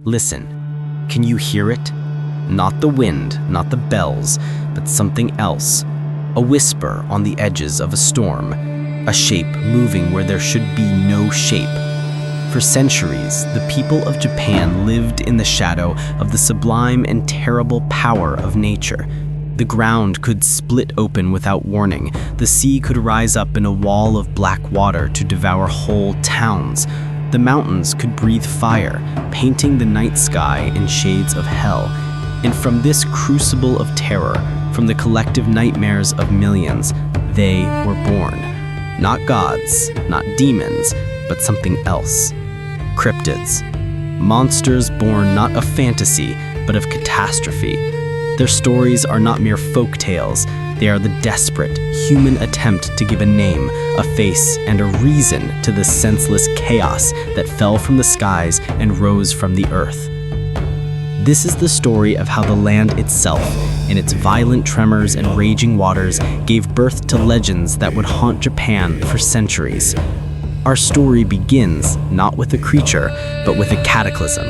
Listen. Can you hear it? Not the wind, not the bells, but something else. A whisper on the edges of a storm. A shape moving where there should be no shape. For centuries, the people of Japan lived in the shadow of the sublime and terrible power of nature. The ground could split open without warning. The sea could rise up in a wall of black water to devour whole towns. The mountains could breathe fire, painting the night sky in shades of hell. And from this crucible of terror, from the collective nightmares of millions, they were born. Not gods, not demons, but something else. Cryptids. Monsters born not of fantasy, but of catastrophe. Their stories are not mere folk tales. They are the desperate, human attempt to give a name, a face, and a reason to the senseless chaos that fell from the skies and rose from the earth. This is the story of how the land itself, in its violent tremors and raging waters, gave birth to legends that would haunt Japan for centuries. Our story begins not with a creature, but with a cataclysm.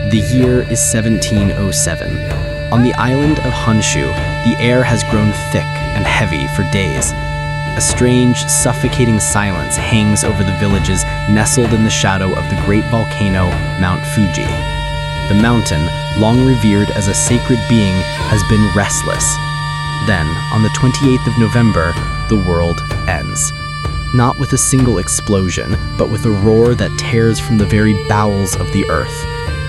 The year is 1707. On the island of Honshu, the air has grown thick and heavy for days. A strange, suffocating silence hangs over the villages nestled in the shadow of the great volcano, Mount Fuji. The mountain, long revered as a sacred being, has been restless. Then, on the 28th of November, the world ends. Not with a single explosion, but with a roar that tears from the very bowels of the earth.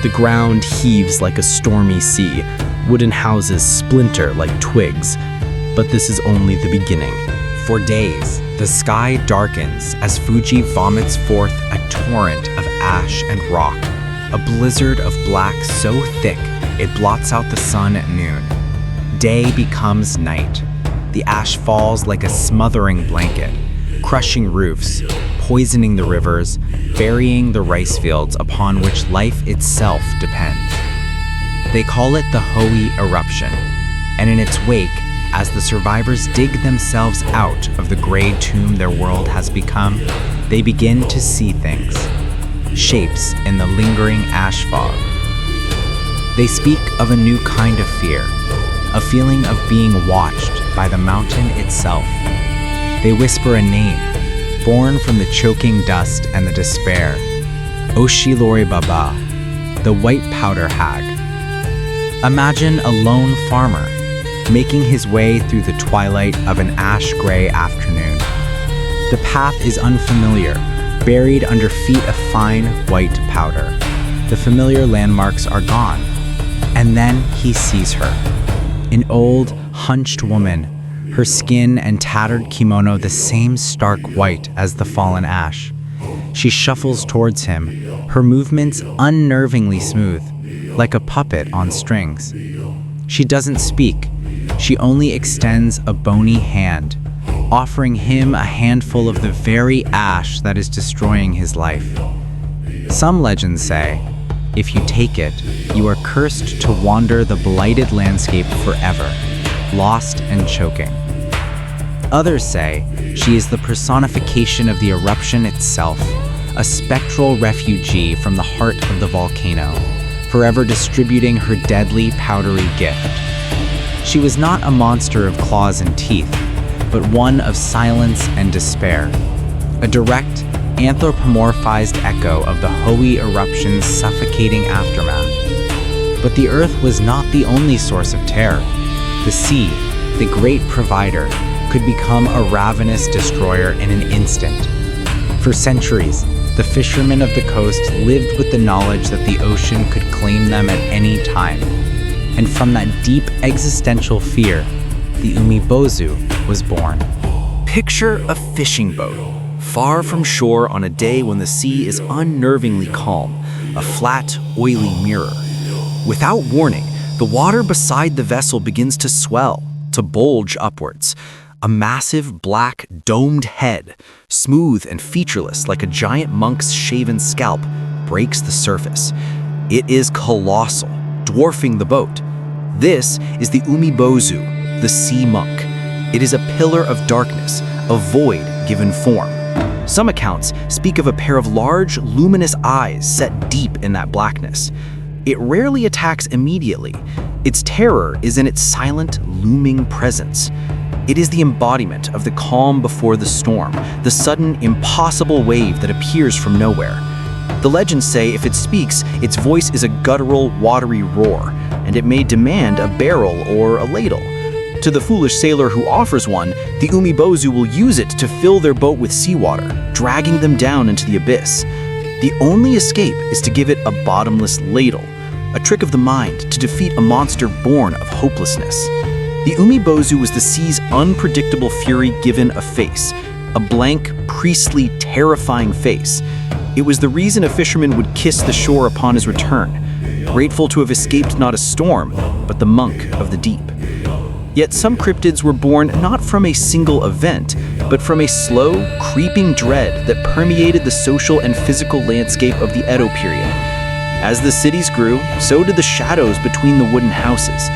The ground heaves like a stormy sea. Wooden houses splinter like twigs. But this is only the beginning. For days, the sky darkens as Fuji vomits forth a torrent of ash and rock, a blizzard of black so thick it blots out the sun at noon. Day becomes night. The ash falls like a smothering blanket, crushing roofs, poisoning the rivers, burying the rice fields upon which life itself depends. They call it the Hoi eruption, and in its wake, as the survivors dig themselves out of the gray tomb their world has become, they begin to see things, shapes in the lingering ash fog. They speak of a new kind of fear, a feeling of being watched by the mountain itself. They whisper a name, born from the choking dust and the despair, Oshilori Baba, the White Powder Hag. Imagine a lone farmer making his way through the twilight of an ash-gray afternoon. The path is unfamiliar, buried under feet of fine white powder. The familiar landmarks are gone. And then he sees her. An old, hunched woman, her skin and tattered kimono the same stark white as the fallen ash. She shuffles towards him, her movements unnervingly smooth, like a puppet on strings. She doesn't speak. She only extends a bony hand, offering him a handful of the very ash that is destroying his life. Some legends say, if you take it, you are cursed to wander the blighted landscape forever, lost and choking. Others say she is the personification of the eruption itself, a spectral refugee from the heart of the volcano, forever distributing her deadly, powdery gift. She was not a monster of claws and teeth, but one of silence and despair, a direct, anthropomorphized echo of the Hoi eruption's suffocating aftermath. But the earth was not the only source of terror. The sea, the great provider, could become a ravenous destroyer in an instant. For centuries, the fishermen of the coast lived with the knowledge that the ocean could claim them at any time. And from that deep existential fear, the Umibōzu was born. Picture a fishing boat, far from shore on a day when the sea is unnervingly calm, a flat, oily mirror. Without warning, the water beside the vessel begins to swell, to bulge upwards. A massive, black, domed head, smooth and featureless like a giant monk's shaven scalp, breaks the surface. It is colossal, dwarfing the boat. This is the Umibōzu, the sea monk. It is a pillar of darkness, a void given form. Some accounts speak of a pair of large, luminous eyes set deep in that blackness. It rarely attacks immediately. Its terror is in its silent, looming presence. It is the embodiment of the calm before the storm, the sudden, impossible wave that appears from nowhere. The legends say if it speaks, its voice is a guttural, watery roar, and it may demand a barrel or a ladle. To the foolish sailor who offers one, the Umibōzu will use it to fill their boat with seawater, dragging them down into the abyss. The only escape is to give it a bottomless ladle, a trick of the mind to defeat a monster born of hopelessness. The Umibōzu was the sea's unpredictable fury given a face, a blank, priestly, terrifying face. It was the reason a fisherman would kiss the shore upon his return, grateful to have escaped not a storm, but the monk of the deep. Yet some cryptids were born not from a single event, but from a slow, creeping dread that permeated the social and physical landscape of the Edo period. As the cities grew, so did the shadows between the wooden houses.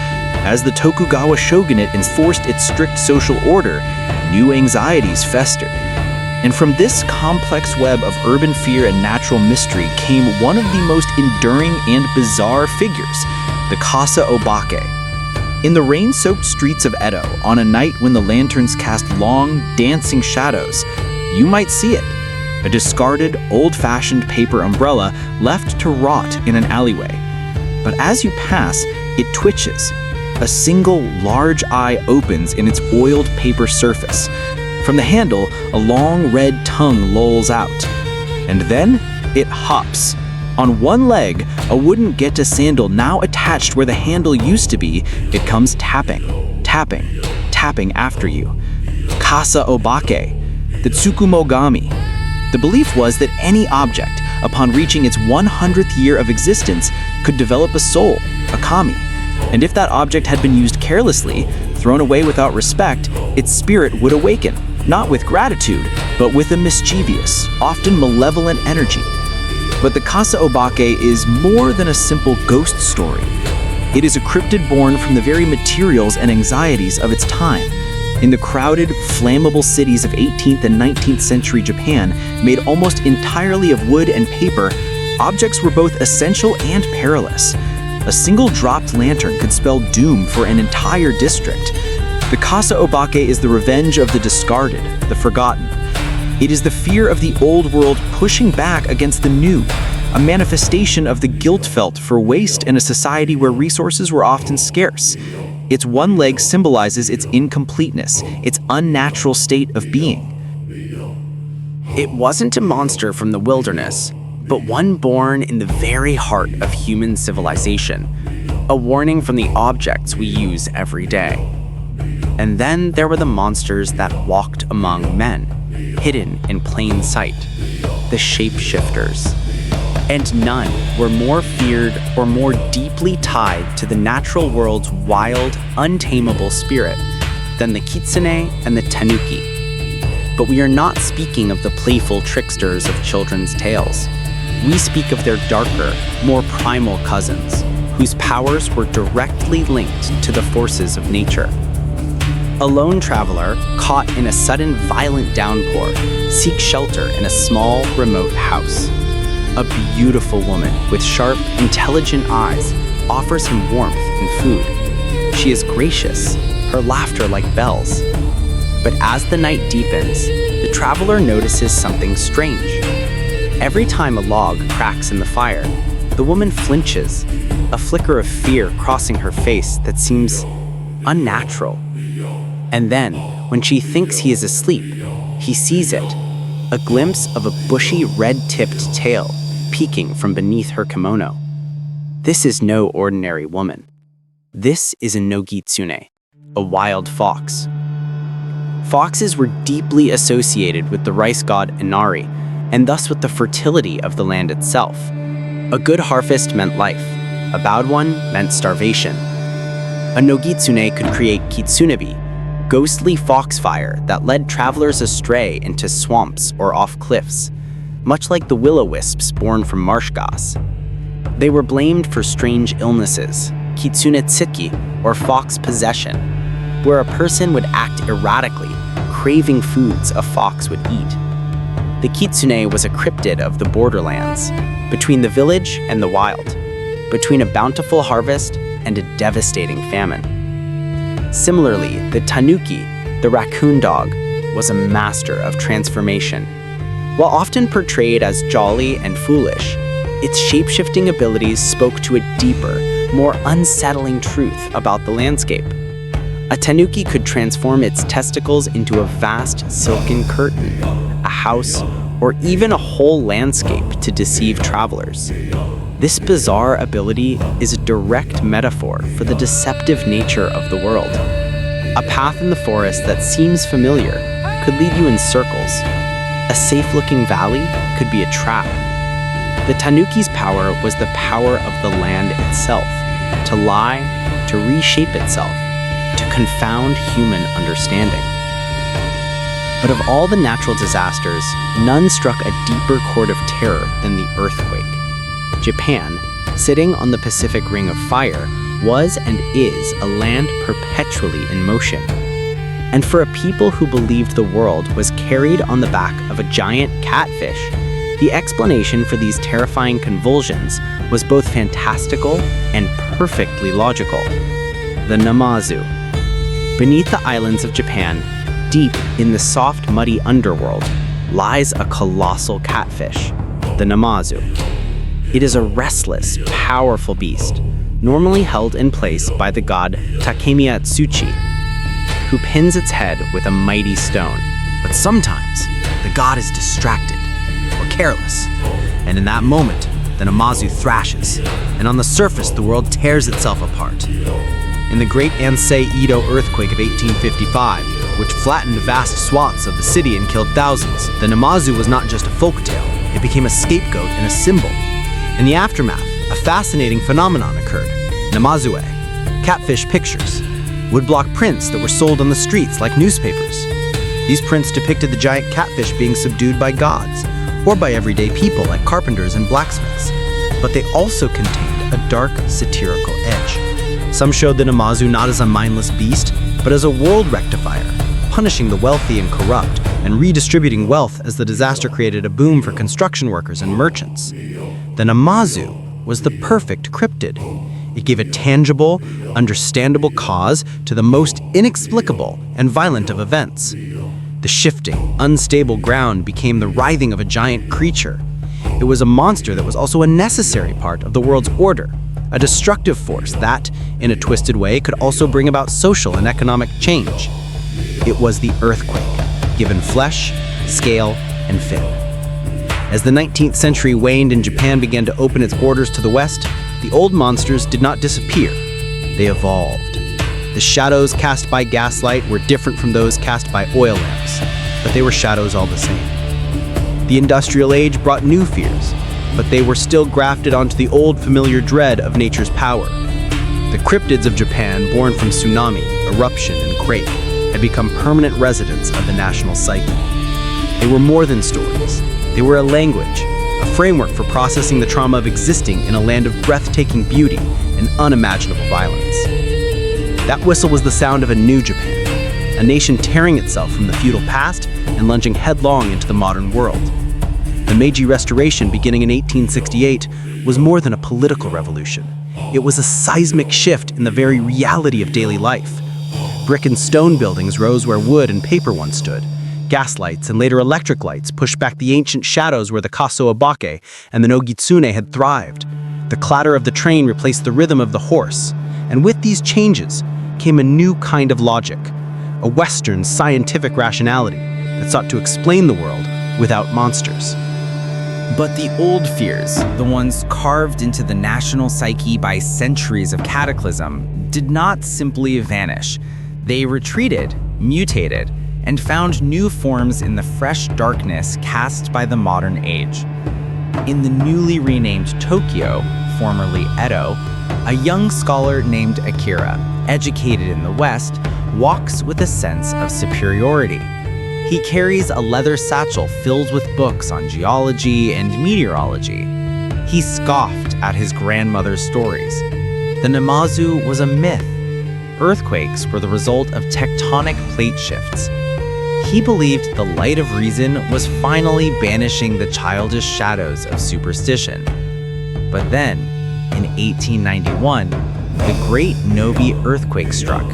As the Tokugawa shogunate enforced its strict social order, new anxieties festered. And from this complex web of urban fear and natural mystery came one of the most enduring and bizarre figures, the Kasa Obake. In the rain-soaked streets of Edo, on a night when the lanterns cast long, dancing shadows, you might see it, a discarded, old-fashioned paper umbrella left to rot in an alleyway. But as you pass, it twitches. A single large eye opens in its oiled paper surface. From the handle, a long red tongue lolls out. And then it hops. On one leg, a wooden geta sandal now attached where the handle used to be, it comes tapping, tapping, tapping after you. Kasa Obake, the Tsukumogami. The belief was that any object, upon reaching its 100th year of existence, could develop a soul, a kami. And if that object had been used carelessly, thrown away without respect, its spirit would awaken, not with gratitude, but with a mischievous, often malevolent energy. But the Kasa Obake is more than a simple ghost story. It is a cryptid born from the very materials and anxieties of its time. In the crowded, flammable cities of 18th and 19th century Japan, made almost entirely of wood and paper, objects were both essential and perilous. A single dropped lantern could spell doom for an entire district. The Kasa Obake is the revenge of the discarded, the forgotten. It is the fear of the old world pushing back against the new, a manifestation of the guilt felt for waste in a society where resources were often scarce. Its one leg symbolizes its incompleteness, its unnatural state of being. It wasn't a monster from the wilderness, but one born in the very heart of human civilization, a warning from the objects we use every day. And then there were the monsters that walked among men, hidden in plain sight, the shapeshifters. And none were more feared or more deeply tied to the natural world's wild, untamable spirit than the Kitsune and the Tanuki. But we are not speaking of the playful tricksters of children's tales. We speak of their darker, more primal cousins, whose powers were directly linked to the forces of nature. A lone traveler, caught in a sudden violent downpour, seeks shelter in a small, remote house. A beautiful woman with sharp, intelligent eyes offers him warmth and food. She is gracious, her laughter like bells. But as the night deepens, the traveler notices something strange. Every time a log cracks in the fire, the woman flinches, a flicker of fear crossing her face that seems unnatural. And then, when she thinks he is asleep, he sees it, a glimpse of a bushy red-tipped tail peeking from beneath her kimono. This is no ordinary woman. This is a Nogitsune, a wild fox. Foxes were deeply associated with the rice god Inari, and thus with the fertility of the land itself. A good harvest meant life, a bad one meant starvation. A Nogitsune could create kitsunebi, ghostly foxfire that led travelers astray into swamps or off cliffs, much like the will-o-wisps born from marsh goss. They were blamed for strange illnesses, kitsune tsuki, or fox possession, where a person would act erratically, craving foods a fox would eat. The kitsune was a cryptid of the borderlands, between the village and the wild. between a bountiful harvest and a devastating famine. Similarly, the tanuki, the raccoon dog, was a master of transformation. While often portrayed as jolly and foolish, its shape-shifting abilities spoke to a deeper, more unsettling truth about the landscape. A tanuki could transform its testicles into a vast silken curtain, a house, or even a whole landscape to deceive travelers. This bizarre ability is a direct metaphor for the deceptive nature of the world. A path in the forest that seems familiar could lead you in circles. A safe-looking valley could be a trap. The tanuki's power was the power of the land itself, to lie, to reshape itself, to confound human understanding. But of all the natural disasters, none struck a deeper chord of terror than the earthquake. Japan, sitting on the Pacific Ring of Fire, was and is a land perpetually in motion. And for a people who believed the world was carried on the back of a giant catfish, the explanation for these terrifying convulsions was both fantastical and perfectly logical. The Namazu. Beneath the islands of Japan, deep in the soft, muddy underworld, lies a colossal catfish, the Namazu. It is a restless, powerful beast, normally held in place by the god Takemiatsuchi, who pins its head with a mighty stone. But sometimes, the god is distracted or careless, and in that moment, the Namazu thrashes, and on the surface, the world tears itself apart. In the great Ansei Edo earthquake of 1855, which flattened vast swaths of the city and killed thousands, the Namazu was not just a folktale, it became a scapegoat and a symbol. In the aftermath, a fascinating phenomenon occurred: Namazu-e, catfish pictures, woodblock prints that were sold on the streets like newspapers. These prints depicted the giant catfish being subdued by gods, or by everyday people like carpenters and blacksmiths, but they also contained a dark, satirical edge. Some showed the Namazu not as a mindless beast, but as a world rectifier, punishing the wealthy and corrupt, and redistributing wealth as the disaster created a boom for construction workers and merchants. The Namazu was the perfect cryptid. It gave a tangible, understandable cause to the most inexplicable and violent of events. The shifting, unstable ground became the writhing of a giant creature. It was a monster that was also a necessary part of the world's order, a destructive force that, in a twisted way, could also bring about social and economic change. It was the earthquake, given flesh, scale, and fin. As the 19th century waned and Japan began to open its borders to the west, the old monsters did not disappear. They evolved. The shadows cast by gaslight were different from those cast by oil lamps, but they were shadows all the same. The industrial age brought new fears, but they were still grafted onto the old familiar dread of nature's power. The cryptids of Japan, born from tsunami, eruption, and quake, had become permanent residents of the national psyche. They were more than stories. They were a language, a framework for processing the trauma of existing in a land of breathtaking beauty and unimaginable violence. That whistle was the sound of a new Japan, a nation tearing itself from the feudal past and lunging headlong into the modern world. The Meiji Restoration, beginning in 1868, was more than a political revolution. It was a seismic shift in the very reality of daily life. Brick and stone buildings rose where wood and paper once stood. Gas lights and later electric lights pushed back the ancient shadows where the kaso abake and the no kitsune had thrived. The clatter of the train replaced the rhythm of the horse. And with these changes came a new kind of logic, a Western scientific rationality that sought to explain the world without monsters. But the old fears, the ones carved into the national psyche by centuries of cataclysm, did not simply vanish. They retreated, mutated, and found new forms in the fresh darkness cast by the modern age. In the newly renamed Tokyo, formerly Edo, a young scholar named Akira, educated in the West, walks with a sense of superiority. He carries a leather satchel filled with books on geology and meteorology. He scoffed at his grandmother's stories. The Namazu was a myth. Earthquakes were the result of tectonic plate shifts. He believed the light of reason was finally banishing the childish shadows of superstition. But then, In 1891, the Great Nobi earthquake struck.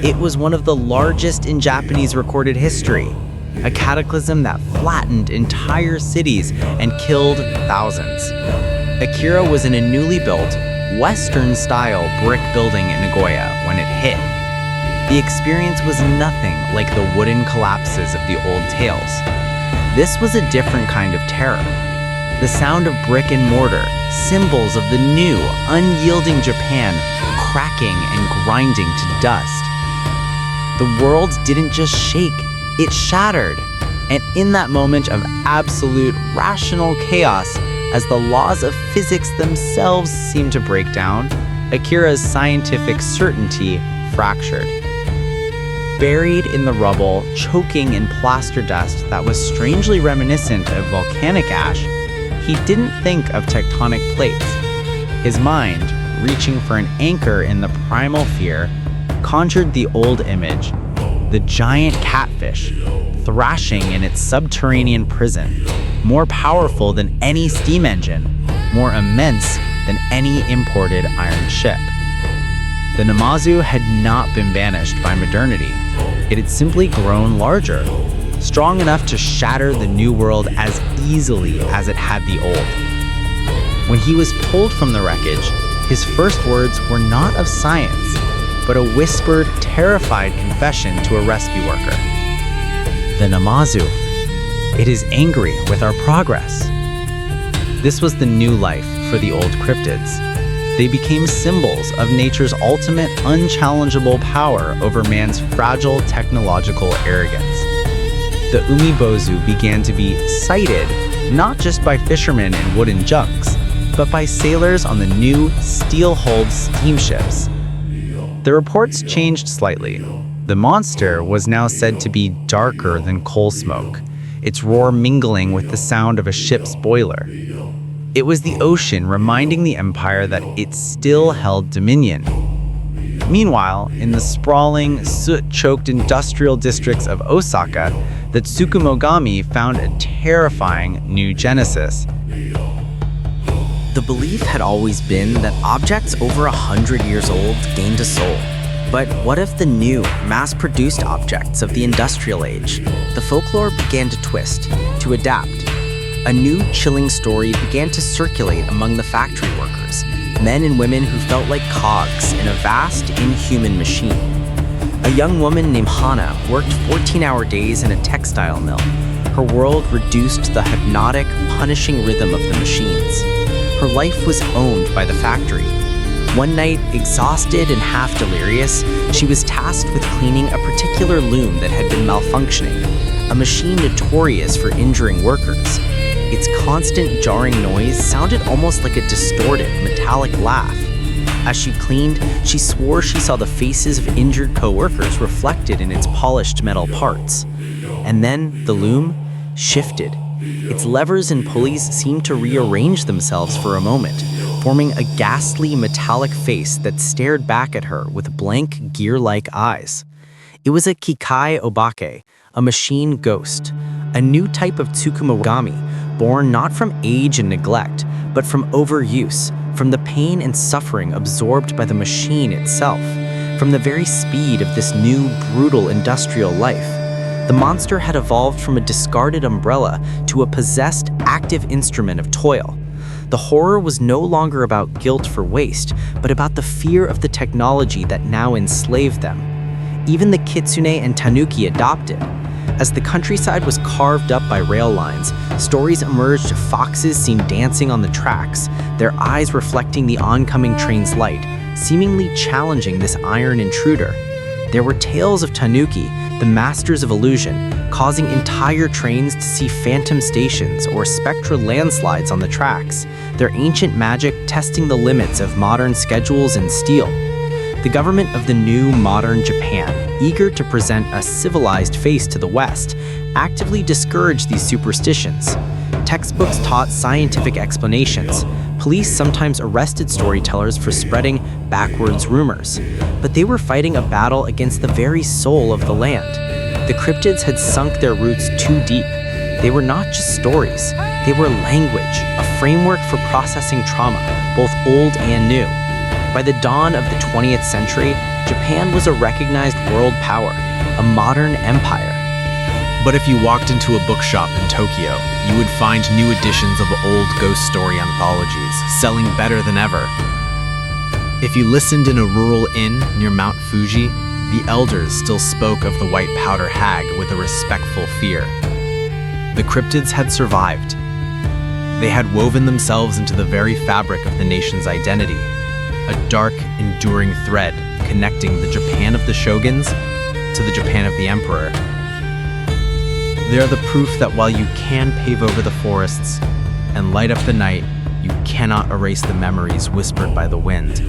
It was one of the largest in Japanese recorded history, a cataclysm that flattened entire cities and killed thousands. Akira was in a newly built, Western-style brick building in Nagoya when it hit. The experience was nothing like the wooden collapses of the old tales. This was a different kind of terror. The sound of brick and mortar, symbols of the new, unyielding Japan, cracking and grinding to dust. The world didn't just shake, it shattered. And in that moment of absolute rational chaos, as the laws of physics themselves seemed to break down, Akira's scientific certainty fractured. Buried in the rubble, choking in plaster dust that was strangely reminiscent of volcanic ash, he didn't think of tectonic plates. His mind, reaching for an anchor in the primal fear, conjured the old image, the giant catfish, thrashing in its subterranean prison, more powerful than any steam engine, more immense than any imported iron ship. The Namazu had not been banished by modernity. It had simply grown larger, strong enough to shatter the new world as easily as it had the old. When he was pulled from the wreckage, his first words were not of science, but a whispered, terrified confession to a rescue worker. The Namazu, it is angry with our progress. This was the new life for the old cryptids. They became symbols of nature's ultimate, unchallengeable power over man's fragile technological arrogance. The Umibōzu began to be sighted not just by fishermen in wooden junks, but by sailors on the new steel-hulled steamships. The reports changed slightly. The monster was now said to be darker than coal smoke, its roar mingling with the sound of a ship's boiler. It was the ocean reminding the empire that it still held dominion. Meanwhile, in the sprawling, soot-choked industrial districts of Osaka, the Tsukumogami found a terrifying new genesis. The belief had always been that objects over 100 years old gained a soul. But what if the new, mass-produced objects of the industrial age? The folklore began to twist, to adapt. A new, chilling story began to circulate among the factory workers, men and women who felt like cogs in a vast, inhuman machine. A young woman named Hana worked 14-hour days in a textile mill. Her world reduced to the hypnotic, punishing rhythm of the machines. Her life was owned by the factory. One night, exhausted and half delirious, she was tasked with cleaning a particular loom that had been malfunctioning, a machine notorious for injuring workers. Its constant jarring noise sounded almost like a distorted, metallic laugh. As she cleaned, she swore she saw the faces of injured co-workers reflected in its polished metal parts. And then the loom shifted. Its levers and pulleys seemed to rearrange themselves for a moment, forming a ghastly metallic face that stared back at her with blank, gear-like eyes. It was a Kikai Obake, a machine ghost, a new type of Tsukumogami, born not from age and neglect, but from overuse, from the pain and suffering absorbed by the machine itself, from the very speed of this new, brutal industrial life. The monster had evolved from a discarded umbrella to a possessed, active instrument of toil. The horror was no longer about guilt for waste, but about the fear of the technology that now enslaved them. Even the Kitsune and Tanuki adopted. As the countryside was carved up by rail lines, stories emerged of foxes seen dancing on the tracks, their eyes reflecting the oncoming train's light, seemingly challenging this iron intruder. There were tales of Tanuki, the masters of illusion, causing entire trains to see phantom stations or spectral landslides on the tracks, their ancient magic testing the limits of modern schedules and steel. The government of the new modern Japan, eager to present a civilized face to the West, actively discouraged these superstitions. Textbooks taught scientific explanations. Police sometimes arrested storytellers for spreading backwards rumors. But they were fighting a battle against the very soul of the land. The cryptids had sunk their roots too deep. They were not just stories. They were language, a framework for processing trauma, both old and new. By the dawn of the 20th century, Japan was a recognized world power, a modern empire. But if you walked into a bookshop in Tokyo, you would find new editions of old ghost story anthologies, selling better than ever. If you listened in a rural inn near Mount Fuji, the elders still spoke of the White Powder Hag with a respectful fear. The cryptids had survived. They had woven themselves into the very fabric of the nation's identity, a dark, enduring thread connecting the Japan of the shoguns to the Japan of the emperor. They are the proof that while you can pave over the forests and light up the night, you cannot erase the memories whispered by the wind,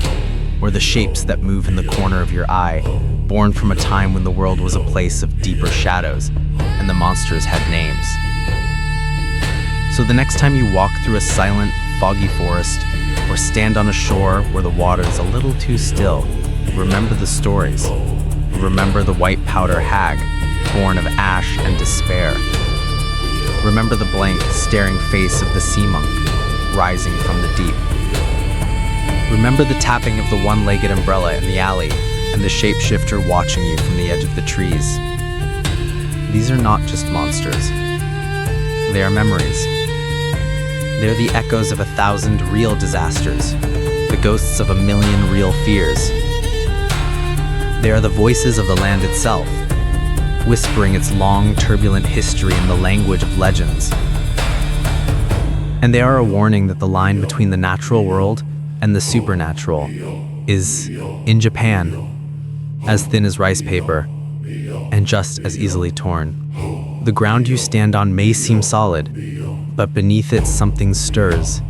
or the shapes that move in the corner of your eye, born from a time when the world was a place of deeper shadows and the monsters had names. So the next time you walk through a silent, foggy forest, or stand on a shore where the water is a little too still, remember the stories. Remember the White Powder Hag, born of ash and despair. Remember the blank, staring face of the sea monk, rising from the deep. Remember the tapping of the one-legged umbrella in the alley and the shapeshifter watching you from the edge of the trees. These are not just monsters. They are memories. They're the echoes of 1,000 real disasters, the ghosts of 1,000,000 real fears. They are the voices of the land itself, whispering its long, turbulent history in the language of legends. And they are a warning that the line between the natural world and the supernatural is, in Japan, as thin as rice paper and just as easily torn. The ground you stand on may seem solid, but beneath it something stirs.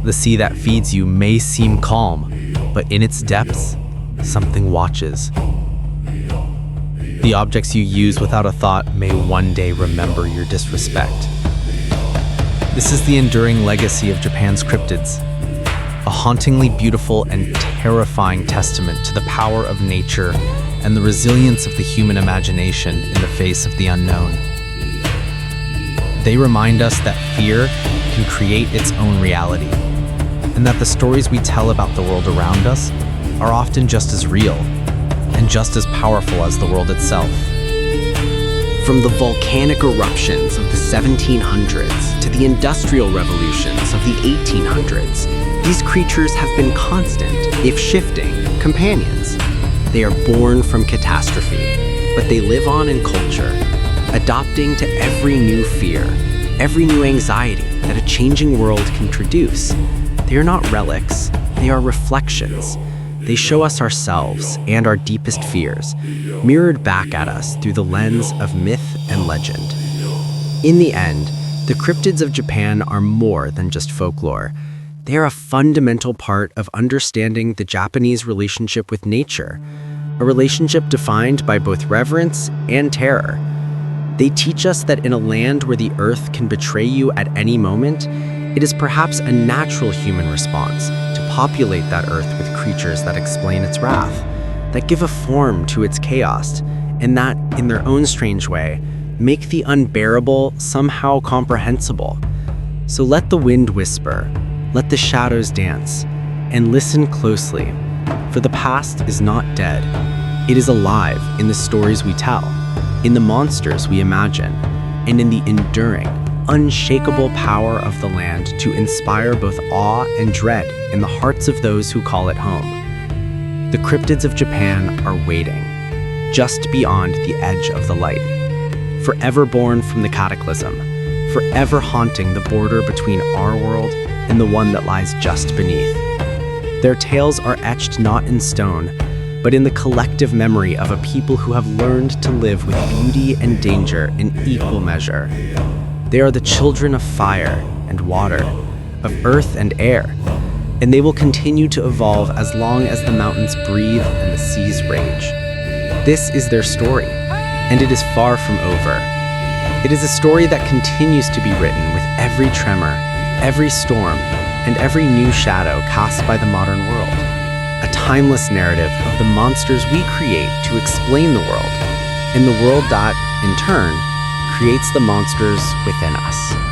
The sea that feeds you may seem calm, but in its depths, something watches. The objects you use without a thought may one day remember your disrespect. This is the enduring legacy of Japan's cryptids, a hauntingly beautiful and terrifying testament to the power of nature and the resilience of the human imagination in the face of the unknown. They remind us that fear can create its own reality, and that the stories we tell about the world around us are often just as real and just as powerful as the world itself. From the volcanic eruptions of the 1700s to the industrial revolutions of the 1800s, these creatures have been constant, if shifting, companions. They are born from catastrophe, but they live on in culture, adopting to every new fear, every new anxiety that a changing world can produce. They are not relics, they are reflections. They show us ourselves and our deepest fears, mirrored back at us through the lens of myth and legend. In the end, the cryptids of Japan are more than just folklore. They are a fundamental part of understanding the Japanese relationship with nature, a relationship defined by both reverence and terror. They teach us that in a land where the earth can betray you at any moment, it is perhaps a natural human response to populate that earth with creatures that explain its wrath, that give a form to its chaos, and that, in their own strange way, make the unbearable somehow comprehensible. So let the wind whisper, let the shadows dance, and listen closely, for the past is not dead. It is alive in the stories we tell, in the monsters we imagine, and in the enduring, unshakable power of the land to inspire both awe and dread in the hearts of those who call it home. The cryptids of Japan are waiting, just beyond the edge of the light, forever born from the cataclysm, forever haunting the border between our world and the one that lies just beneath. Their tales are etched not in stone, but in the collective memory of a people who have learned to live with beauty and danger in equal measure. They are the children of fire and water, of earth and air, and they will continue to evolve as long as the mountains breathe and the seas rage. This is their story, and it is far from over. It is a story that continues to be written with every tremor, every storm, and every new shadow cast by the modern world. A timeless narrative of the monsters we create to explain the world, and the world that, in turn, creates the monsters within us.